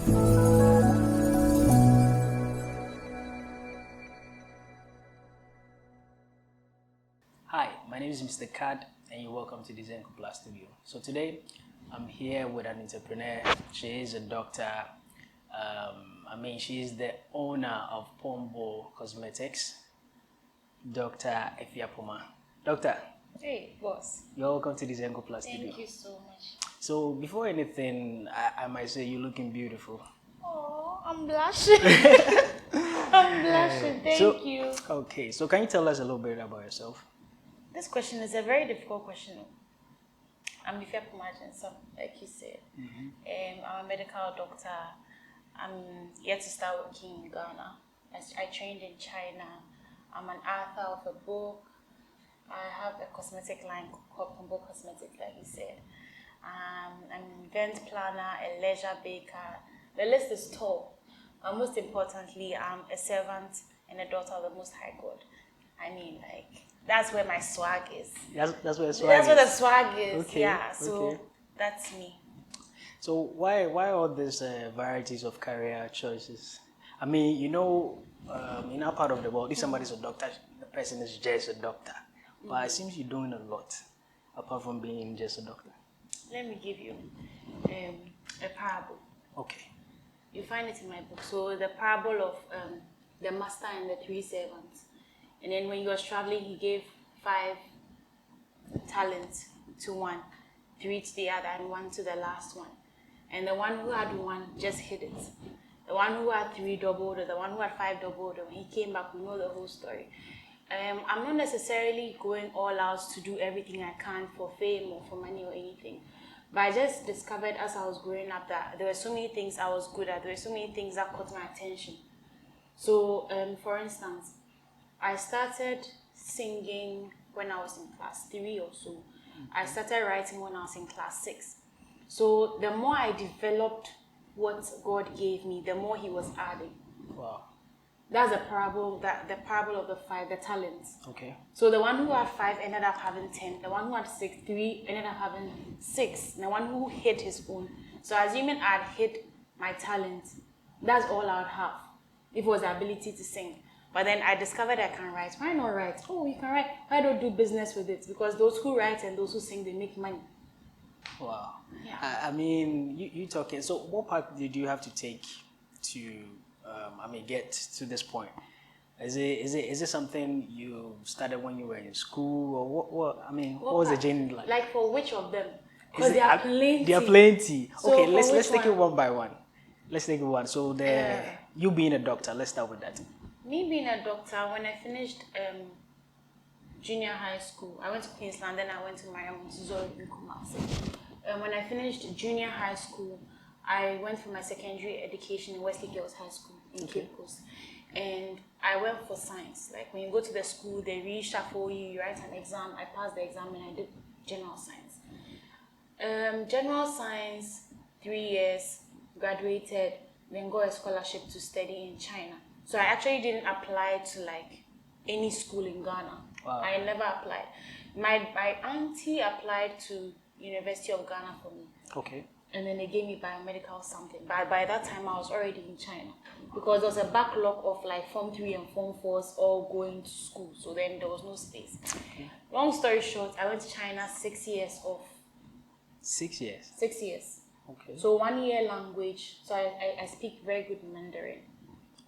Hi, my name is Mr. Cad, and you're welcome to Dizenkoplus TV. So today, I'm here with an entrepreneur. She is a doctor. She is the owner of Pōmbeäu Cosmetics, Dr. Afia Pomaa. Doctor. Hey, boss. You're welcome to Dizenkoplus TV. Thank you so much. So before anything, I might say you're looking beautiful. Oh, I'm blushing. I'm blushing. Thank you. Okay, so can you tell us a little bit about yourself? This question is a very difficult question. I'm Afia Pomaa, like you said. I'm a medical doctor. I'm yet to start working in Ghana. I trained in China. I'm an author of a book. I have a cosmetic line called Pōmbeäu Cosmetics, like you said. I'm an event planner, a leisure baker. The list is tall. Most importantly, I'm a servant and a daughter of the Most High God. That's where my swag is. That's where the swag is? That's where the swag is, okay. yeah. So okay. That's me. So why all these varieties of career choices? In our part of the world, if somebody's a doctor, the person is just a doctor. But it seems you're doing a lot, apart from being just a doctor. Let me give you a parable. Okay. You find it in my book. So the parable of the master and the 3 servants. And then when he was traveling, he gave 5 talents to one, 3 to the other, and 1 to the last one. And the one who had 1 just hid it. The one who had 3 doubled it. The one who had 5 doubled it. When he came back, we know the whole story. I'm not necessarily going all out to do everything I can for fame or for money or anything. But I just discovered as I was growing up that there were so many things I was good at. There were so many things that caught my attention. So, for instance, I started singing when I was in class 3 or so. I started writing when I was in class 6. So the more I developed what God gave me, the more He was adding. Wow. That's the parable of the 5, the talents. Okay. So the one who had 5 ended up having 10. The one who had 3 ended up having 6. And the one who hid his own. So assuming I'd hid my talent, that's all I would have. If it was the ability to sing. But then I discovered I can write. Why not write? Oh, you can write. Why don't do business with it? Because those who write and those who sing, they make money. Wow. Yeah. You talking. So what part did you have to take to, get to this point? Is it something you started when you were in school, or what was the journey like? Like for which of them? Because there are plenty. There are plenty. So okay, let's take it one by one. Let's take it one. So you being a doctor, let's start with that. Me being a doctor, when I finished junior high school, I went to Queensland, then I went to Mariam in Kumasi. When I finished junior high school, I went for my secondary education in Wesley Girls High School in Cape Coast. And I went for science. Like when you go to the school, they reshuffle you, you write an exam. I passed the exam and I did general science. General science, 3 years, graduated, then got a scholarship to study in China. So I actually didn't apply to any school in Ghana. Wow. I never applied. My auntie applied to University of Ghana for me. Okay. And then they gave me biomedical something. But by that time, I was already in China. Because there was a backlog of Form 3 and Form 4s all going to school. So then there was no space. Long story short, I went to China 6 years off. 6 years? 6 years. Okay. So 1 year language. So I speak very good Mandarin.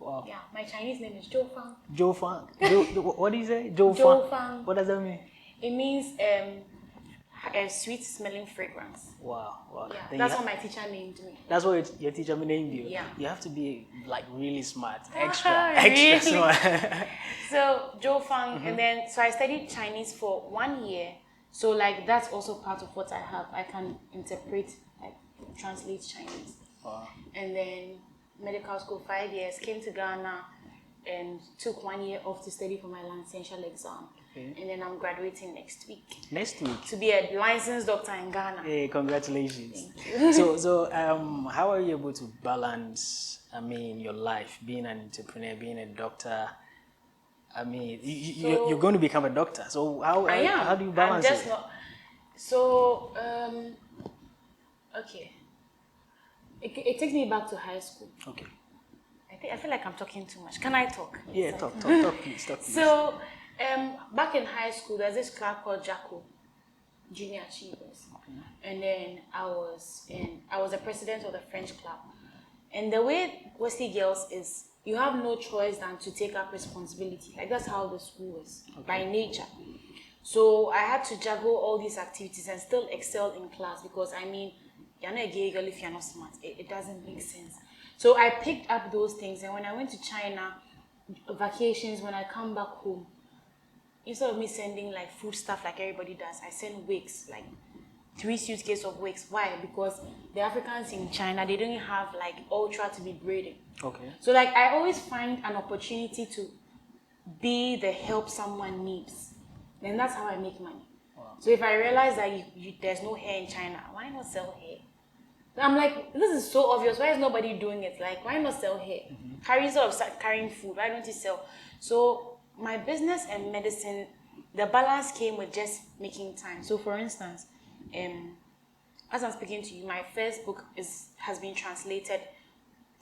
Wow. Yeah, my Chinese name is Zhou Fang. Zhou Fang. What do you say? Zhou Fang. What does that mean? It means a sweet smelling fragrance. Wow. Yeah, that's what my teacher named me. That's what your teacher named you? Yeah. You have to be really smart. Really? Extra smart. So Zhou Fang, and then so I studied Chinese for 1 year. So that's also part of what I have. I can interpret, translate Chinese. Wow. And then medical school 5 years, came to Ghana and took 1 year off to study for my licential exam. Okay. And then I'm graduating next week. Next week? To be a licensed doctor in Ghana. Hey, congratulations. Thank you. So how are you able to balance, your life, being an entrepreneur, being a doctor? You're going to become a doctor. So how do you balance it? So, okay. It takes me back to high school. Okay. I feel like I'm talking too much. Can I talk? Yeah, talk, please, talk, please. So, back in high school, there's this club called Jacko, Junior Achievers, and then I was the president of the French club. And the way Wesley girls is, you have no choice than to take up responsibility. Like that's how the school is by nature. So I had to juggle all these activities and still excel in class because I mean, you're not a gay girl if you're not smart. It doesn't make sense. So I picked up those things, and when I went to China, vacations, when I come back home, instead of me sending like food stuff like everybody does, I send wigs, like 3 suitcases of wigs. Why? Because the Africans in China, they don't have like ultra to be braiding. Okay. So like I always find an opportunity to be the help someone needs. Then that's how I make money. Wow. So if I realize that there's no hair in China, why not sell hair? I'm like, this is so obvious. Why is nobody doing it? Like, why not sell hair? Start carrying food. Why don't you sell? So my business and medicine, the balance came with just making time. So for instance, as I'm speaking to you, my first book has been translated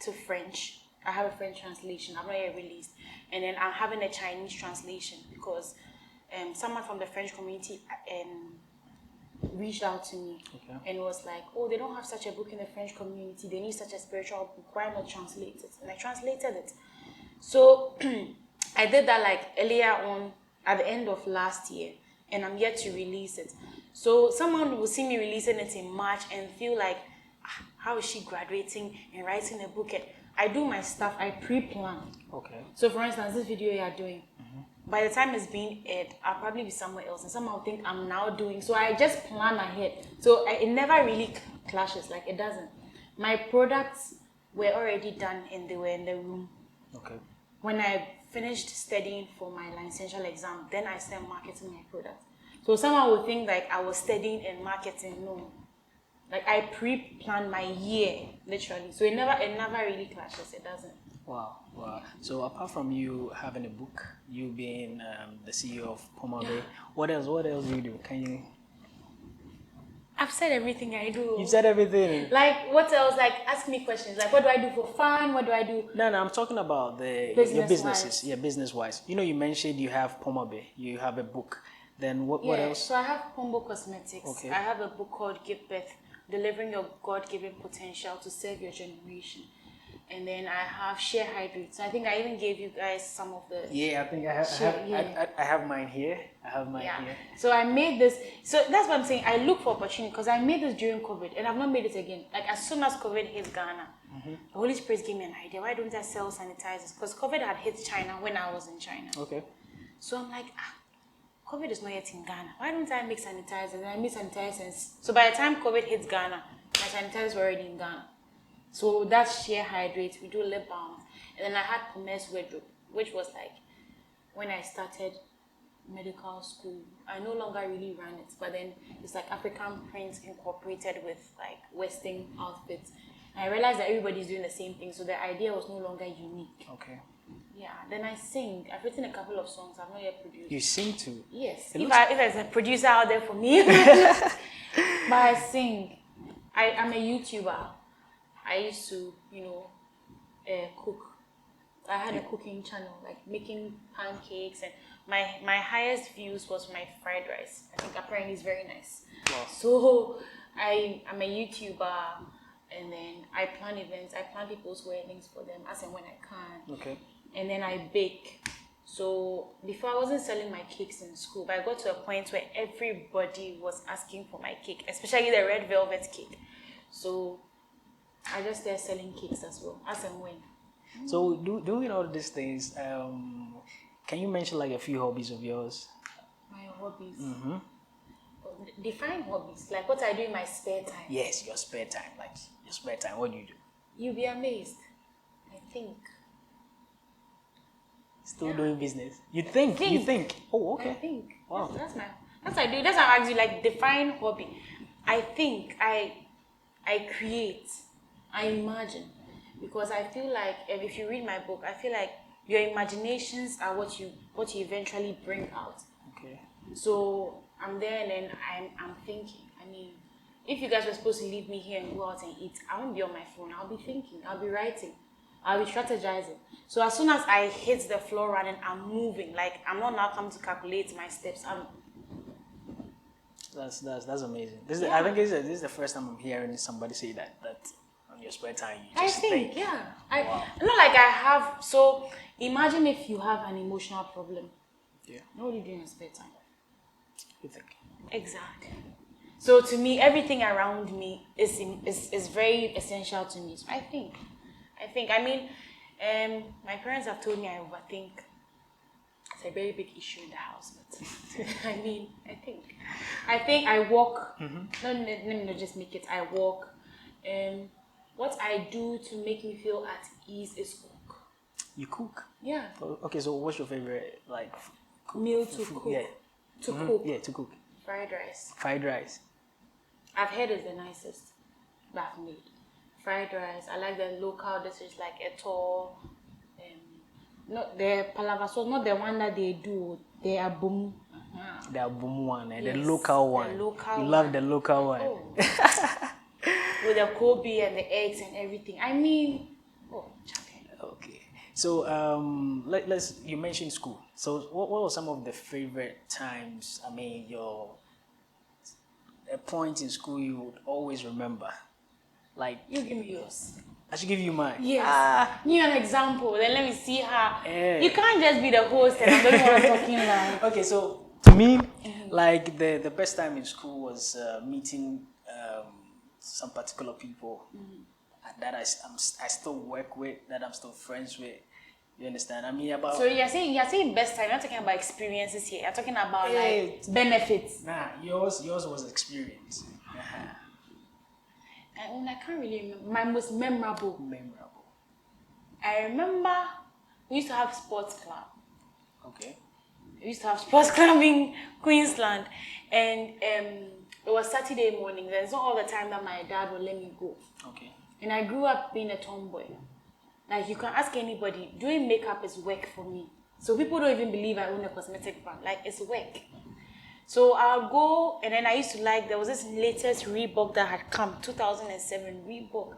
to French. I have a French translation. I've not yet released. And then I'm having a Chinese translation because someone from the French community reached out to me and was like, oh, they don't have such a book in the French community. They need such a spiritual book. Why not translate it? And I translated it. So I did that like earlier on at the end of last year, and I'm yet to release it. So someone will see me releasing it in March and feel like, how is she graduating and writing a book? I do my stuff, I pre-plan. Okay. So for instance, this video you are doing, by the time it's being aired, I'll probably be somewhere else and someone will think I'm now doing. So I just plan ahead. So it never really clashes, like it doesn't. My products were already done and they were in the room. Okay. When I finished studying for my licential exam, then I started marketing my products. So someone would think like I was studying and marketing. No. Like I pre-planned my year, literally. So it never really clashes, it doesn't. Wow. So apart from you having a book, you being the CEO of Pōmbeäu, what else do you do? Can you? I've said everything I do. You've said everything. Like what else? Like ask me questions. Like what do I do for fun? What do I do? No, I'm talking about your businesses. Yeah, business-wise. You know, you mentioned you have Pōmbeäu, you have a book. Then what else? So I have Pōmbeäu Cosmetics. Okay. I have a book called Give Birth, Delivering Your God-Given Potential to Serve Your Generation. And then I have Share Hydrate. So I think I even gave you guys some of the... Yeah, I think I have mine here. Here. So I made this... So that's what I'm saying. I look for opportunity because I made this during COVID and I've not made it again. Like as soon as COVID hit Ghana, the Holy Spirit gave me an idea. Why don't I sell sanitizers? Because COVID had hit China when I was in China. Okay. So I'm like, COVID is not yet in Ghana. Why don't I make sanitizers? And I made sanitizers. So by the time COVID hits Ghana, my sanitizers were already in Ghana. So that's Share Hydrate. We do lip balms. And then I had Pōmbeäu's wardrobe, which was like when I started medical school. I no longer really ran it, but then it's like African prints incorporated with like Western outfits. And I realized that everybody's doing the same thing, so the idea was no longer unique. Okay. Yeah, then I sing. I've written a couple of songs I've not yet produced. You sing too? Yes. If there's a producer out there for me. But I sing. I'm a YouTuber. I used to, cook. I had a cooking channel, like making pancakes, and my highest views was my fried rice. I think apparently it's very nice. Wow. So I'm a YouTuber, and then I plan events. I plan people's weddings for them as and when I can. Okay. And then I bake. So before I wasn't selling my cakes in school, but I got to a point where everybody was asking for my cake, especially the red velvet cake. So I just started selling cakes as well, as and when. So doing all these things, can you mention like a few hobbies of yours? My hobbies? Define hobbies. Like what I do in my spare time. Yes, your spare time. Like your spare time, what do you do? You'll be amazed. I think. Still doing business? You think? You think? Oh, okay. I think. Wow. That's what I do. That's how I ask you, like, define hobby. I think, I create, I imagine. Because I feel like, if you read my book, I feel like your imaginations are what you eventually bring out. Okay. So I'm there and then I'm thinking. I mean, if you guys were supposed to leave me here and go out and eat, I won't be on my phone. I'll be thinking, I'll be writing, I'll be strategizing. So as soon as I hit the floor running, I'm moving. Like, I'm not now coming to calculate my steps. That's amazing. I think this is the first time I'm hearing somebody say that on your spare time you just think. Yeah. Wow. Not like I have. So imagine if you have an emotional problem. Yeah. What do you do in your spare time? You think? Exactly. So to me, everything around me is very essential to me. So I think. I mean, my parents have told me I overthink. It's a very big issue in the house, but I think I walk. Let me not just make it. I walk. What I do to make me feel at ease is cook. You cook? Yeah. Okay, so what's your favorite meal to cook? Yeah. To cook. Yeah, to cook. Fried rice. Fried rice. I've heard it's the nicest that I've made. Fried rice. I like the local dishes like eto. Not the palavaso, not the one that they do. They are boom. The boom one, Yes, the local one. The local you love one. the local one. Oh. With the Kobe and the eggs and everything. I mean, Okay. So you mentioned school. So what were some of the favorite times? I mean, a point in school you would always remember. Like, you give me yours. I should give you mine. Yes. Give me an example. Then let me see how. You can't just be the host and I don't know what I'm talking about. Okay, so to me, like the best time in school was meeting some particular people that I still work with, that I'm still friends with. You understand? I mean, about. So you're saying best time. You're not talking about experiences here. You're talking about like benefits. Nah, yours was experience. I can't really remember. My most memorable. I remember we used to have sports club. Okay. We used to have sports club in Queensland, and it was Saturday morning. There's not all the time that my dad would let me go. Okay. And I grew up being a tomboy. Like, you can ask anybody, doing makeup is work for me. So people don't even believe I own a cosmetic brand. Like, it's work. So I'll go, and then I used to there was this latest Reebok that had come, 2007 Reebok.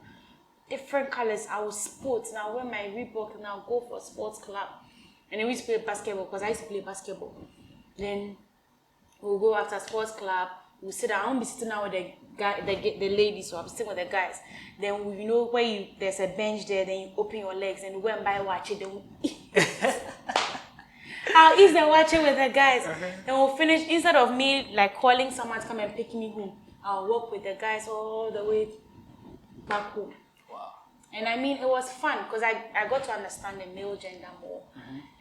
Different colors. I was sports, and I'll wear my Reebok, and I'll go for a sports club. And then we used to play basketball, because I used to play basketball. Then we'll go after sports club, we'll sit down. I won't be sitting down with the ladies, so I'll be sitting with the guys. Then, where there's a bench there, then you open your legs, and we go and buy watch it, then we eat. I'll eat the watch with the guys. Then we'll finish. Instead of me calling someone to come and pick me home, I'll walk with the guys all the way back home. Wow. And I mean, it was fun because I got to understand the male gender more.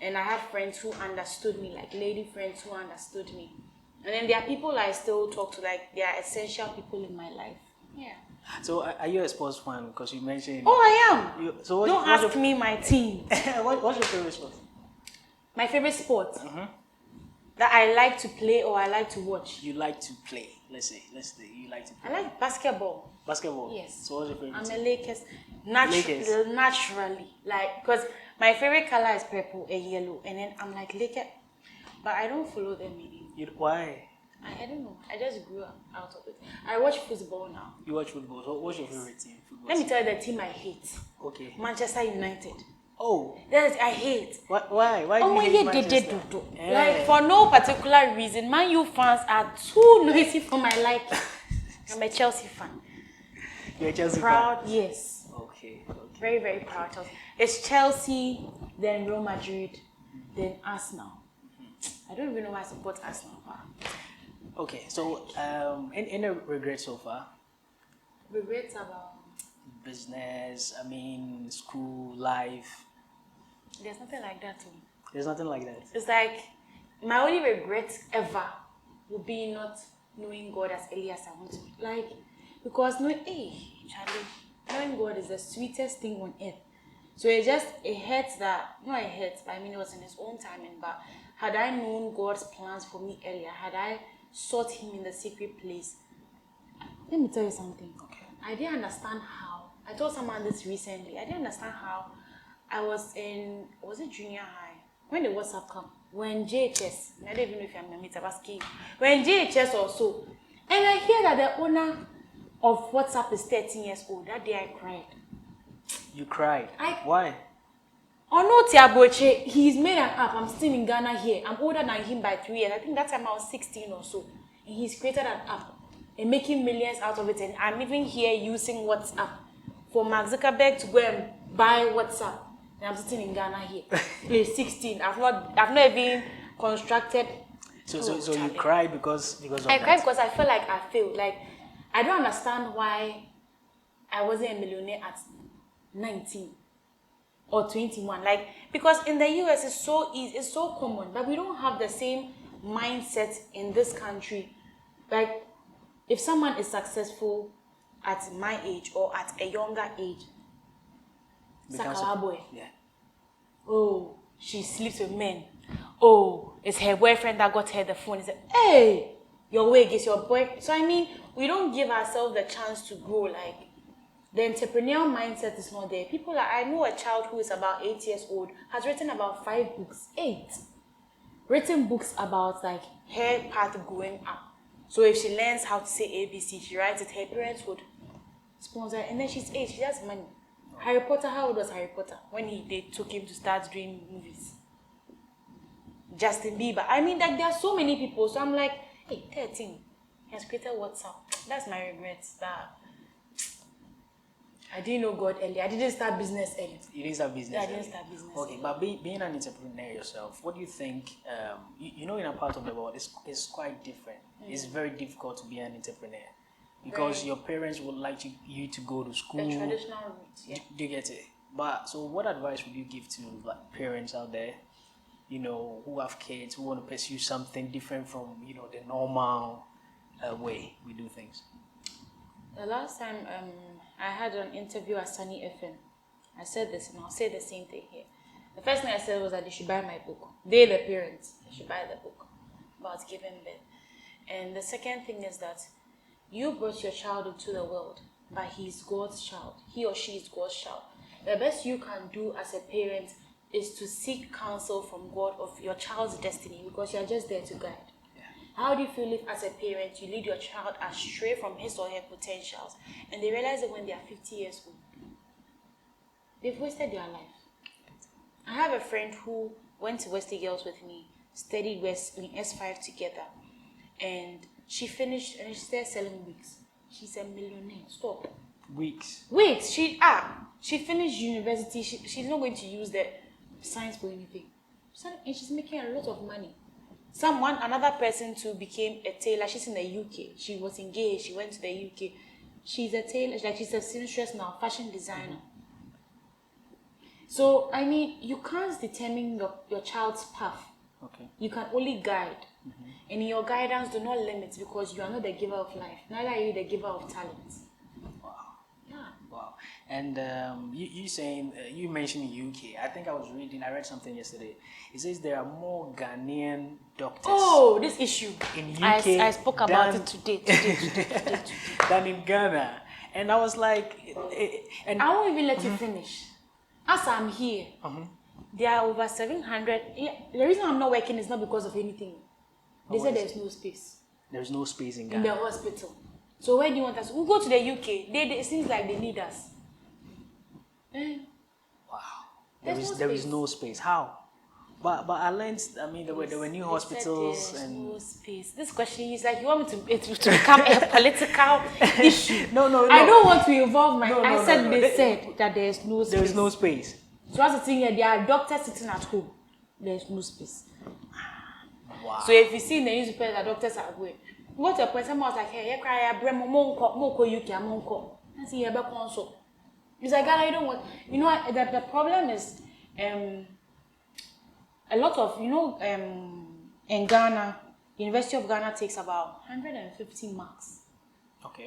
And I had friends who understood me, like lady friends who understood me. And then there are people I still talk to, they are essential people in my life. Yeah. So are you a sports fan? Because you mentioned. Oh, I am. Don't ask me my team. What's your favorite sport? My favorite sport that I like to play or I like to watch. You like to play. Let's say you like to play. I like basketball. Basketball? Yes. So what's your favorite I'm team? a Lakers. Naturally. Because my favorite color is purple and yellow. And then I'm like Lakers. But I don't follow them anymore. Why? I don't know. I just grew up out of it. I watch football now. You watch football. So what's your favorite team? Let me tell you the team I hate. Okay. Manchester United. Oh. That I hate. Why? Why do you hate Manchester? Like, for no particular reason. Man U fans are too noisy for my liking. I'm a Chelsea fan. You're a Chelsea proud, fan? Yes. Okay. Very, very proud Chelsea. It's Chelsea, then Real Madrid, then Arsenal. I don't even know why I support Arsenal. Okay, so any regrets so far? Regrets about? Business, school, life. There's nothing like that to me. There's nothing like that? It's like, my only regret ever would be not knowing God as early as I want to. Because knowing God is the sweetest thing on earth. So it hurts that, not it hurts, but it was in His own timing. But had I known God's plans for me earlier, had I sought Him in the secret place, let me tell you something. Okay. I didn't understand how. I told someone this recently. I didn't understand how I was in, was it junior high? When the WhatsApp come? When JHS, I don't even know if I'm a meter, asking. When JHS or so, and I hear that the owner of WhatsApp is 13 years old. That day I cried. You cried? Why? Oh no, Tiaboche, he's made an app. I'm still in Ghana here. I'm older than him by 3 years. I think that time I was 16 or so. And he's created an app and making millions out of it. And I'm even here using WhatsApp for Mark Zuckerberg to go and buy WhatsApp. And I'm sitting in Ghana here. Please, 16. I've not even constructed. So you cried because of I that? cried because I felt like I failed. Like, I don't understand why I wasn't a millionaire at 19 or 21. Like, because in the US it's so easy, it's so common, but we don't have the same mindset in this country. Like, if someone is successful at my age or at a younger age, Sakala yeah. Oh, she sleeps with men. Oh, it's her boyfriend that got her the phone. He said, hey, your wig is your boyfriend. So I mean, we don't give ourselves the chance to grow. Like, the entrepreneurial mindset is not there. People like, I know a child who is about 8 years old, has written about 5 books, 8. Written books about like her path growing up. So if she learns how to say ABC, she writes it, her parents would sponsor her. And then she's 8, she has money. Harry Potter, how old was Harry Potter when they took him to start doing movies? Justin Bieber. I mean, like, there are so many people. So I'm like, hey, 13. He has created WhatsApp. That's my regrets. That I didn't know God early. I didn't start business early. You didn't start business? Yeah, I didn't start business Okay, early. but being an entrepreneur yourself, what do you think, you know, in a part of the world, it's quite different. It's very difficult to be an entrepreneur. Because your parents would like you to go to school. The traditional route, yeah. Do you get it? But, so what advice would you give to like parents out there, you know, who have kids, who want to pursue something different from, you know, the normal way we do things? The last time I had an interview at Sunny FM, I said this, and I'll say the same thing here. The first thing I said was that they should buy my book. They, the parents, they should buy the book about giving birth. And the second thing is that you brought your child into the world, but he's God's child. He or she is God's child. The best you can do as a parent is to seek counsel from God of your child's destiny, because you're just there to guide. How do you feel if, as a parent, you lead your child astray from his or her potentials, and they realize that when they are 50 years old, they've wasted their life? I have a friend who went to Wesley Girls with me, studied in S5 together, and she finished and she started selling wigs. She's a millionaire. Stop. Wigs? Wigs. She finished university. She's not going to use the science for anything. And she's making a lot of money. Another person too became a tailor. She's in the UK. She was engaged. She went to the UK. She's a tailor. Like, she's a seamstress now, fashion designer. So, I mean, you can't determine your child's path. Okay. You can only guide. And in your guidance, do not limit, because you are not the giver of life. Neither are you the giver of talent. Wow. Yeah. Wow. And you mentioned UK. I think I read something yesterday. It says there are more Ghanaian doctors. Oh, this issue. In UK. I spoke about it today. Than in Ghana. And I was like, and I won't even let you finish. As I'm here, there are over 700. Yeah, the reason I'm not working is not because of anything. They said there's no space. There's no space in Ghana. In the hospital. So where do you want us? We'll go to the UK. It seems like they need us. Wow. There is no space. How? But I learned, I mean, there were new hospitals there's and... no space. This question is like, you want me to become a political issue? No. I don't want to involve my... They said that there's no space. There is no space. So as a thing here, there are doctors sitting at home. There's no space. Wow. So if you see in the newspaper that doctors are going, what a point, someone was like, hey, you cry, I bring Moko UK, Monko. I see you console. It's like, Ghana, you don't want... You know, the problem is... a lot of, in Ghana, University of Ghana takes about 150 marks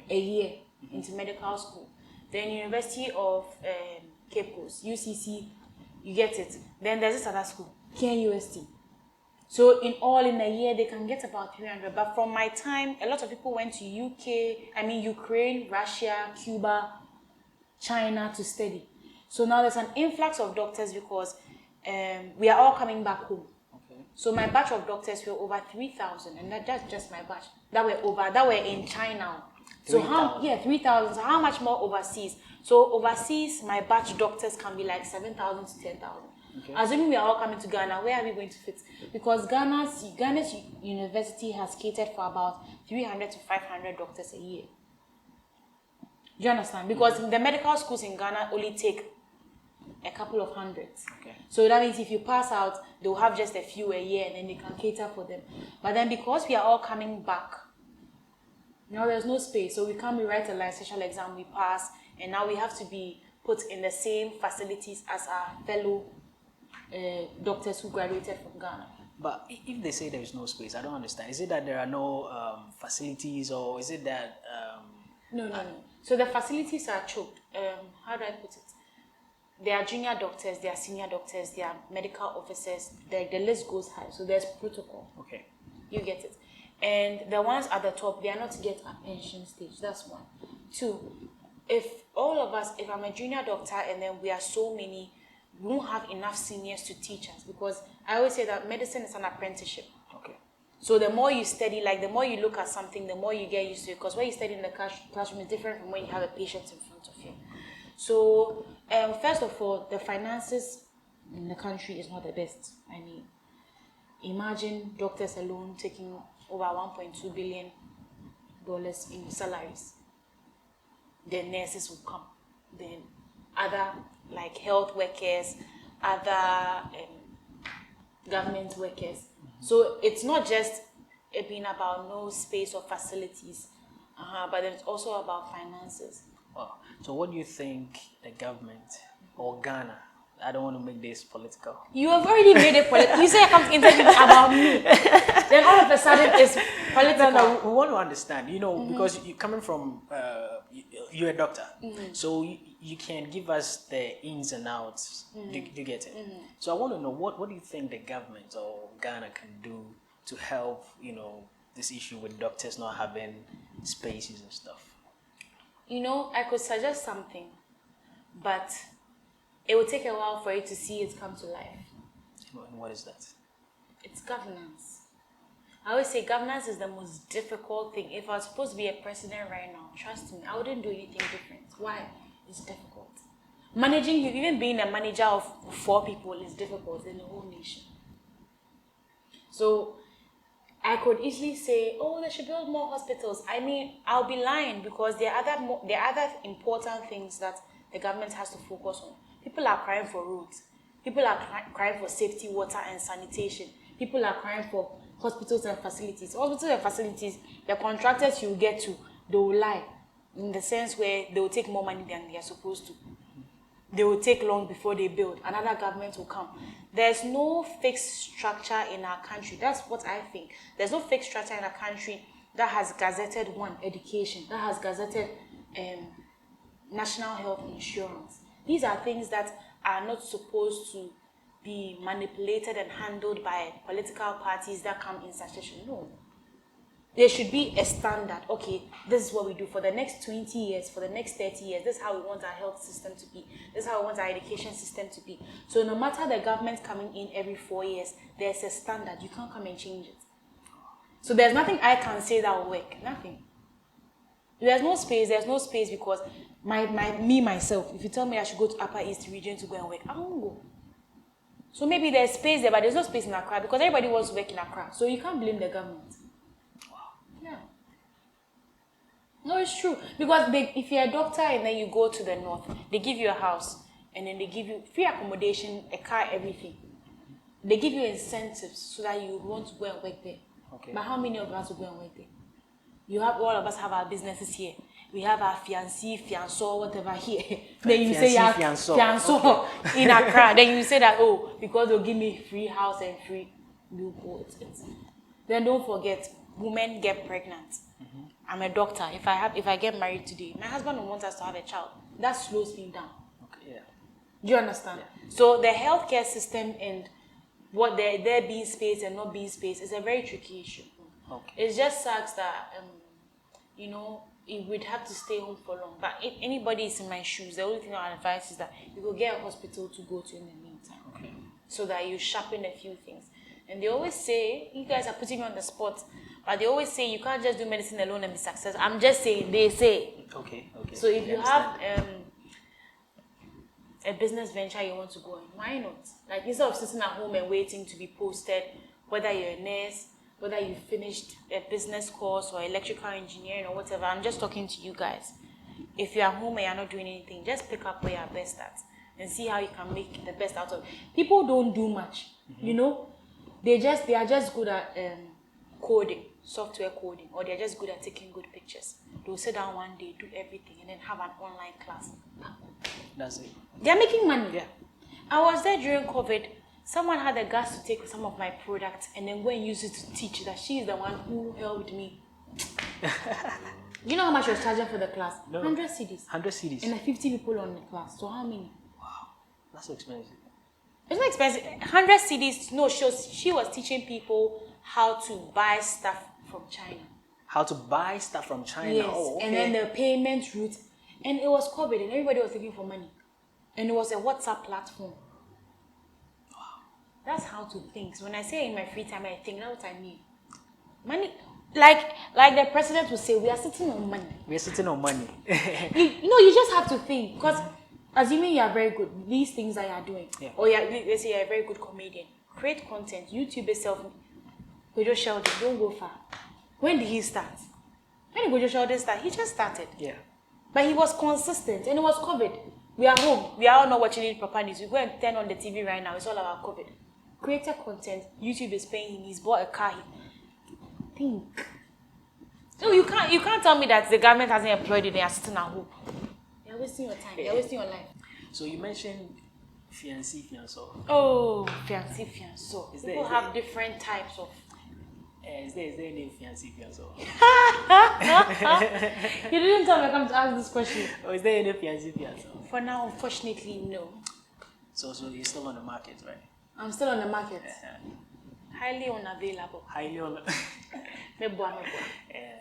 a year into medical school. Then University of Cape Coast, UCC, you get it. Then there's this other school, KNUST. So in a year, they can get about 300. But from my time, a lot of people went to Ukraine, Russia, Cuba, China to study. So now there's an influx of doctors because we are all coming back home. Okay. So my batch of doctors were over 3,000, and that's just my batch. That were in China. So 3,000. 3,000. So how much more overseas? So overseas, my batch doctors can be like 7,000 to 10,000. Okay. Assuming we are all coming to Ghana, where are we going to fit? Because Ghana's university has catered for about 300 to 500 doctors a year. Do you understand? Because the medical schools in Ghana only take a couple of hundreds. Okay. So that means if you pass out, they'll have just a few a year and then they can cater for them. But then because we are all coming back, there's no space. So we can't rewrite a licential exam, we pass, and now we have to be put in the same facilities as our fellow doctors who graduated from Ghana. But if they say there is no space, I don't understand. Is it that there are no facilities, or is it that... No. So the facilities are choked. How do I put it? There are junior doctors, there are senior doctors, there are medical officers. The list goes high. So there's protocol. Okay. You get it. And the ones at the top, they are not yet at pension stage. That's one. Two, if all of us, if I'm a junior doctor and then we are so many, we won't have enough seniors to teach us, because I always say that medicine is an apprenticeship. Okay. So the more you study, like the more you look at something, the more you get used to it, because what you study in the classroom is different from when you have a patient in front of you. So first of all, the finances in the country is not the best. I mean, imagine doctors alone taking over $1.2 billion in salaries. Then nurses will come. Then other like health workers, other government workers. So it's not just it being about no space or facilities, but then it's also about finances. Wow. So what do you think the government or Ghana? I don't want to make this political. You have already made it political. You say I come to interview about me. Then all of a sudden it's political. No, we want to understand, because you're coming from, you're a doctor. So you can give us the ins and outs. Do you get it? So I want to know, what do you think the government or Ghana can do to help, this issue with doctors not having spaces and stuff? I could suggest something, but it will take a while for you to see it come to life. And what is that? It's governance. I always say governance is the most difficult thing. If I was supposed to be a president right now, trust me, I wouldn't do anything different. Why? It's difficult. Managing, even being a manager of 4 people is difficult in the whole nation. So I could easily say, they should build more hospitals. I mean, I'll be lying, because there are other important things that the government has to focus on. People are crying for roads. People are crying for safety, water, and sanitation. People are crying for hospitals and facilities. Hospitals and facilities, the contractors you get to, they will lie, in the sense where they will take more money than they are supposed to. They will take long before they build. Another government will come. There's no fixed structure in our country. That's what I think. There's no fixed structure in our country that has gazetted education, that has gazetted national health insurance. These are things that are not supposed to be manipulated and handled by political parties that come in succession. No. There should be a standard. Okay, this is what we do for the next 20 years, for the next 30 years. This is how we want our health system to be. This is how we want our education system to be. So no matter the government coming in every 4 years, there's a standard. You can't come and change it. So there's nothing I can say that will work. Nothing. There's no space because myself, if you tell me I should go to Upper East region to go and work, I won't go. So maybe there's space there, but there's no space in Accra because everybody wants to work in Accra. So you can't blame the government. Yeah. No, it's true. Because if you're a doctor and then you go to the north, they give you a house and then they give you free accommodation, a car, everything. They give you incentives so that you want to go and work there. Okay. But how many of us will go and work there? All of us have our businesses here. We have our fiancé, fiancé, whatever here. Then you say you have fiancé in Accra. Then you say that, because they'll give me free house and free newborns. Then don't forget, women get pregnant. Mm-hmm. I'm a doctor. If I get married today, my husband will want us to have a child. That slows me down. Okay, yeah. Do you understand? Yeah. So the healthcare system and what there being space and not being space is a very tricky issue. Okay. It just sucks that you would have to stay home for long. But if anybody is in my shoes, the only thing I advise is that you go get a hospital to go to in the meantime. Okay. So that you sharpen a few things. And they always say, you guys are putting me on the spot, But they always say you can't just do medicine alone and be successful. I'm just saying, they say. Okay. So if you have a business venture you want to go in, why not? Like instead of sitting at home and waiting to be posted, whether you're a nurse, whether you finished a business course or electrical engineering or whatever, I'm just talking to you guys. If you're at home and you're not doing anything, just pick up where you're best at and see how you can make the best out of it. People don't do much, you know. They are just good at coding, software coding, or they're just good at taking good pictures. They'll sit down one day, do everything, and then have an online class. That's it. They're making money. Yeah. I was there during COVID. Someone had the guts to take some of my products and then go and use it to teach that she is the one who helped me. You know how much I was charging for the class? No. 100 CDs. 100 CDs. And 50 people on the class. So how many? Wow, that's so expensive. It's not expensive. 100 CDs. No, she was teaching people how to buy stuff from China. How to buy stuff from China? Yes. Oh, okay. And then the payment route. And it was COVID and everybody was looking for money. And it was a WhatsApp platform. Wow. That's how to think. So when I say in my free time, I think, that's what I mean. Money, like the president would say, we are sitting on money. We are sitting on money. you just have to think. Because assuming you are very good, these things that you are doing, or let's say you're a very good comedian, create content, YouTube itself, Gojo Sheldon, don't go far. When did he start? When did Gojo Sheldon start? He just started. Yeah. But he was consistent, and it was COVID. We are home. We are all not watching it proper news. We go and turn on the TV right now. It's all about COVID. Created content. YouTube is paying him. He's bought a car. Think. So you can't tell me that the government hasn't employed you. They are sitting at home. You're wasting your time. You're wasting your life. So you mentioned fiancé. Oh, fiancé. People have different types of. Is there any fiancé? You didn't tell me I come to ask this question. Or is there any fiancé? For now, unfortunately, no. So you're still on the market, right? I'm still on the market. Highly unavailable.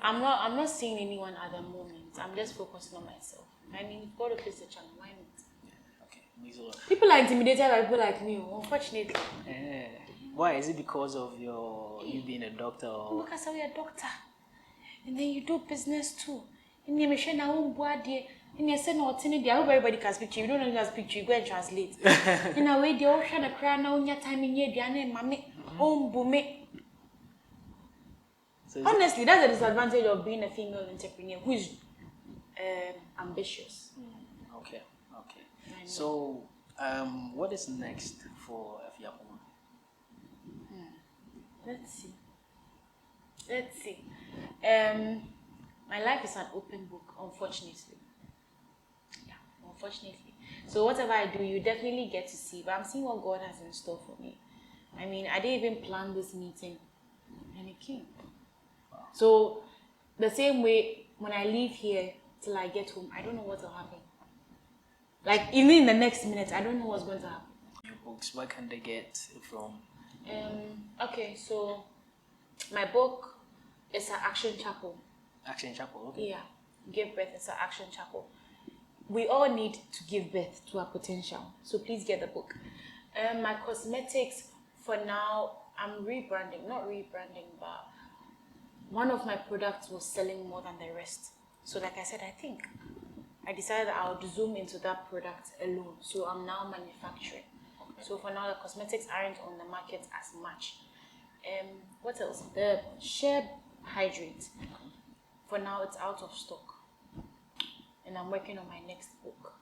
I'm not seeing anyone at the moment. I'm just focusing on myself. I mean, go to place the channel. Why not? Okay. People are intimidated by people like me, unfortunately. Why? Is it because of you being a doctor? Or? Because I'm a doctor. And then you do business too. And you mention our own body. And you say no, I hope everybody can speak to you. You don't know how to speak to you, go and translate. In a way, they're all trying to cry now in your time in your Diana, Mammy, honestly, that's the disadvantage of being a female entrepreneur who is ambitious. Okay. So, what is next for Afia Pomaa? Let's see. My life is an open book, unfortunately. Yeah, unfortunately. So whatever I do, you definitely get to see. But I'm seeing what God has in store for me. I mean, I didn't even plan this meeting, and it came. Wow. So the same way, when I leave here till I get home, I don't know what will happen. Like even in the next minute, I don't know what's going to happen. Your books, where can they get from? Okay, so my book is an action chapel. Action chapel, okay. Yeah, Give Birth is an action chapel. We all need to give birth to our potential. So please get the book. My cosmetics, for now, I'm rebranding. Not rebranding, but one of my products was selling more than the rest. So like I said, I decided that I would zoom into that product alone. So I'm now manufacturing. Okay. So for now, the cosmetics aren't on the market as much. What else? The Shea Hydrate. For now, it's out of stock. And I'm working on my next book.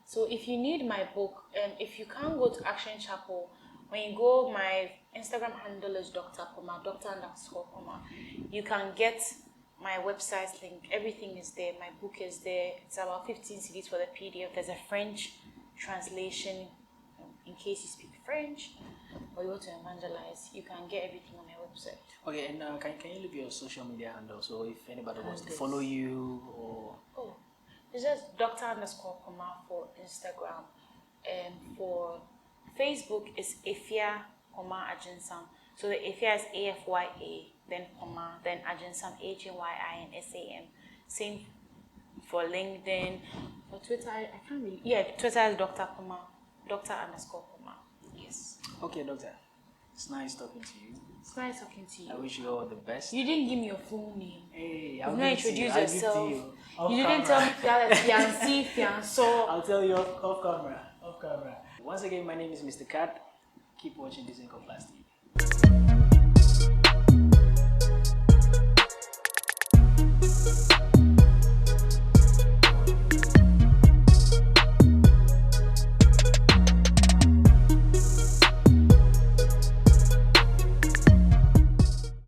So if you need my book, if you can't go to Action Chapel, when you go, my Instagram handle is Dr. Pomaa, Dr._Pomaa. You can get my website link. Everything is there. My book is there. It's about 15 CDs for the PDF. There's a French translation in case you speak French or you want to evangelize. You can get everything on my website. Okay, and can you leave your social media handle? So if anybody wants to follow you or... Oh, it's just Dr._Pomaa for Instagram. And for Facebook, it's Afia Pomaa Ajinsam. So the Afia is AFYA, then Pomaa, then Ajinsam, HAYINSAM. Same for LinkedIn. For Twitter, I can't really... Yeah, Twitter is Dr. Pomaa, Dr._Pomaa. Yes. Okay, doctor. It's nice talking to you. It's nice talking to you. I wish you all the best. You didn't give me your full name. Hey, You've not introduced yourself. You camera. didn't tell me if you had a fiancé, fiancé. I'll tell you off camera. Off camera. Once again, my name is Mr. Cat. Keep watching Dizenkoplus TV.